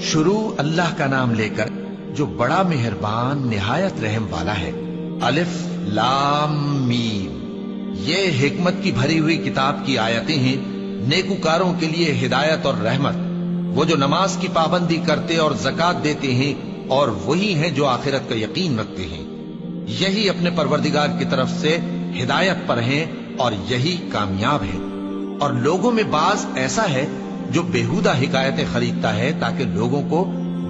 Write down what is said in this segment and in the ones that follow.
शुरू अल्लाह का नाम लेकर जो बड़ा मेहरबान निहायत रहम वाला है। अलिफ लाम मीम। ये हिकमत की भरी हुई किताब की आयतें हैं, नेकुकारों के लिए हिदायत और रहमत। वो जो नमाज की पाबंदी करते और ज़कात देते हैं, और वही हैं जो आखिरत का यकीन रखते हैं। यही अपने परवरदिगार की तरफ से हिदायत पर हैं और यही कामयाब है। और लोगों में बाज ऐसा है जो बेहुदा हिकायतें खरीदता है ताकि लोगों को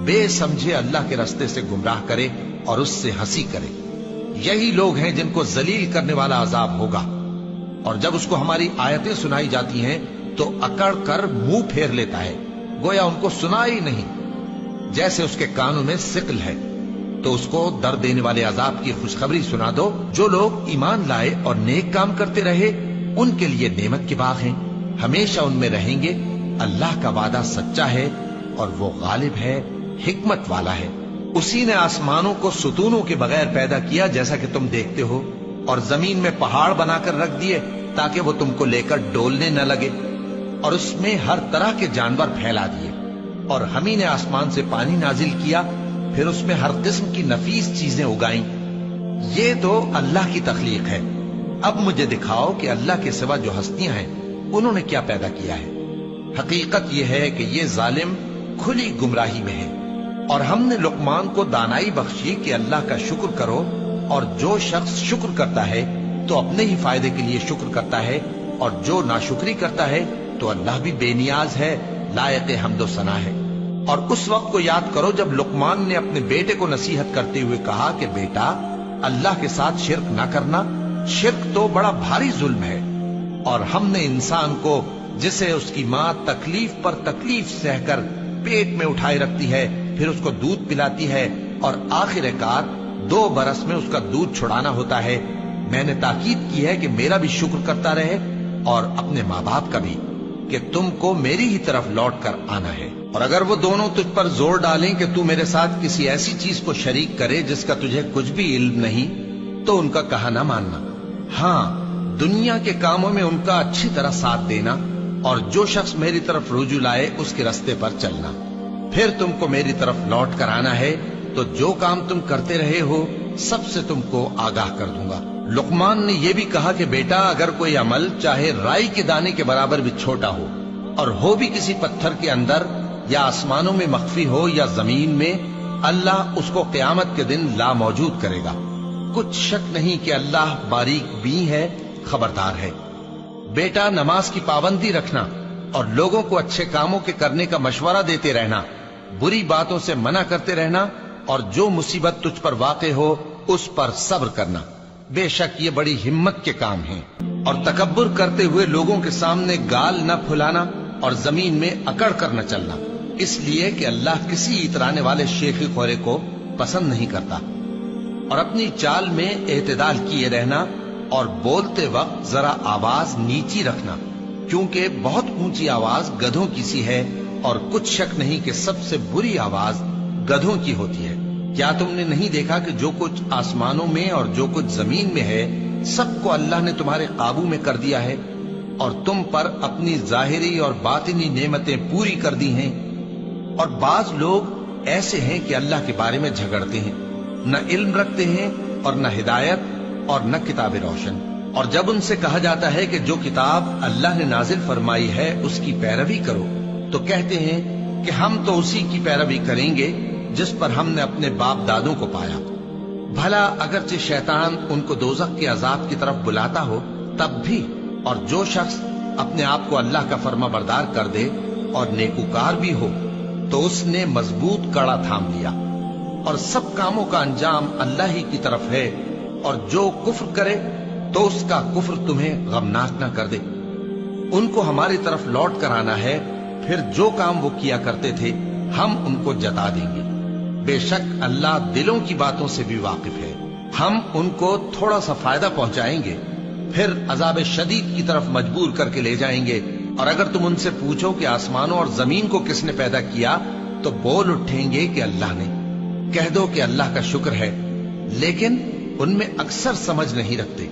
बेसमझे अल्लाह के रास्ते से गुमराह करे और उससे हंसी करे। यही लोग हैं जिनको जलील करने वाला अजाब होगा। और जब उसको हमारी आयतें सुनाई जाती हैं तो अकड़ कर मुंह फेर लेता है, गोया उनको सुना ही नहीं, जैसे उसके कानों में सिकल है। तो उसको दर्द देने वाले अजाब की खुशखबरी सुना दो। जो लोग ईमान लाए और नेक काम करते रहे, उनके लिए नेमत के बाग हैं, हमेशा उनमें रहेंगे। अल्लाह का वादा सच्चा है और वो गालिब है, हिकमत वाला है। उसी ने आसमानों को सुतूनों के बगैर पैदा किया जैसा कि तुम देखते हो, और जमीन में पहाड़ बनाकर रख दिए ताकि वो तुमको लेकर डोलने न लगे, और उसमें हर तरह के जानवर फैला दिए। और हम ही ने आसमान से पानी नाजिल किया, फिर उसमें हर किस्म की नफीस चीजें उगाई। ये तो अल्लाह की तख्लीक है। अब मुझे दिखाओ कि अल्लाह के सिवा जो हस्तियां हैं उन्होंने क्या पैदा किया है। हकीकत यह है कि ये जालिम खुली गुमराही में है। और हमने लुकमान को दानाई बख्शी कि अल्लाह का शुक्र करो, और जो शख्स शुक्र करता है तो अपने ही फायदे के लिए शुक्र करता है, और जो नाशुक्री करता है तो अल्लाह भी बेनियाज है, लायक हम्दो सना है। और उस वक्त को याद करो जब लुकमान ने अपने बेटे को नसीहत करते हुए कहा कि बेटा, अल्लाह के साथ शिरक ना करना, शिरक तो बड़ा भारी जुल्म है। और हमने इंसान को, जिसे उसकी माँ तकलीफ पर तकलीफ सहकर पेट में उठाए रखती है, फिर उसको दूध पिलाती है, और आखिरकार 2 बरस में उसका दूध छुड़ाना होता है, मैंने ताकीद की है कि मेरा भी शुक्र करता रहे और अपने माँ बाप का भी, कि तुमको मेरी ही तरफ लौट कर आना है। और अगर वो दोनों तुझ पर जोर डालें कि तू मेरे साथ किसी ऐसी चीज को शरीक करे जिसका तुझे कुछ भी इल्म नहीं, तो उनका कहा ना मानना। हाँ, दुनिया के कामों में उनका अच्छी तरह साथ देना, और जो शख्स मेरी तरफ रुजू लाए उसके रास्ते पर चलना। फिर तुमको मेरी तरफ लौट कर आना है, तो जो काम तुम करते रहे हो सबसे तुमको आगाह कर दूंगा। लुकमान ने यह भी कहा कि बेटा, अगर कोई अमल चाहे राई के दाने के बराबर भी छोटा हो, और हो भी किसी पत्थर के अंदर, या आसमानों में मख्फी हो या जमीन में, अल्लाह उसको क़यामत के दिन ला मौजूद करेगा। कुछ शक नहीं कि अल्लाह बारीक बीन है, खबरदार है। बेटा, नमाज की पाबंदी रखना और लोगों को अच्छे कामों के करने का मशवरा देते रहना, बुरी बातों से मना करते रहना, और जो मुसीबत तुझ पर वाक़े हो उस पर सब्र करना। बेशक ये बड़ी हिम्मत के काम हैं। और तकब्बुर करते हुए लोगों के सामने गाल न फुलाना और जमीन में अकड़ कर न चलना, इसलिए कि अल्लाह किसी इतराने वाले शेखी खोरे को पसंद नहीं करता। और अपनी चाल में एतदाल किए रहना, और बोलते वक्त जरा आवाज नीची रखना, क्योंकि बहुत ऊंची आवाज गधों की सी है, और कुछ शक नहीं कि सबसे बुरी आवाज गधों की होती है। क्या तुमने नहीं देखा कि जो कुछ आसमानों में और जो कुछ जमीन में है, सबको अल्लाह ने तुम्हारे काबू में कर दिया है, और तुम पर अपनी जाहिरी और बातिनी नेमतें पूरी कर दी हैं। और बाज लोग ऐसे हैं कि अल्लाह के बारे में झगड़ते हैं, न इल्म रखते हैं और न हिदायत और न किताब रोशन। और जब उनसे कहा जाता है कि जो किताब अल्लाह ने नाजिल फरमाई है उसकी पैरवी करो, तो कहते हैं कि हम तो उसी की पैरवी करेंगे जिस पर हमने अपने बाप दादों को पाया। भला अगरचे शैतान उनको दोजख के अजाब की तरफ बुलाता हो तब भी। और जो शख्स अपने आप को अल्लाह का फर्मा बरदार कर दे और नेकुकार भी हो, तो उसने मजबूत कड़ा थाम लिया, और सब कामों का अंजाम अल्लाह ही की तरफ है। और जो कुफ्र करे तो उसका कुफ्र तुम्हें गमनाक न कर दे। उनको हमारी तरफ लौट कर आना है, फिर जो काम वो किया करते थे हम उनको जता देंगे। बेशक अल्लाह दिलों की बातों से भी वाकिफ है। हम उनको थोड़ा सा फायदा पहुंचाएंगे, फिर अजाब शदीद की तरफ मजबूर करके ले जाएंगे। और अगर तुम उनसे पूछो कि आसमानों और जमीन को किसने पैदा किया, तो बोल उठेंगे कि अल्लाह ने। कह दो कि अल्लाह का शुक्र है, लेकिन उनमें अक्सर समझ नहीं रखते।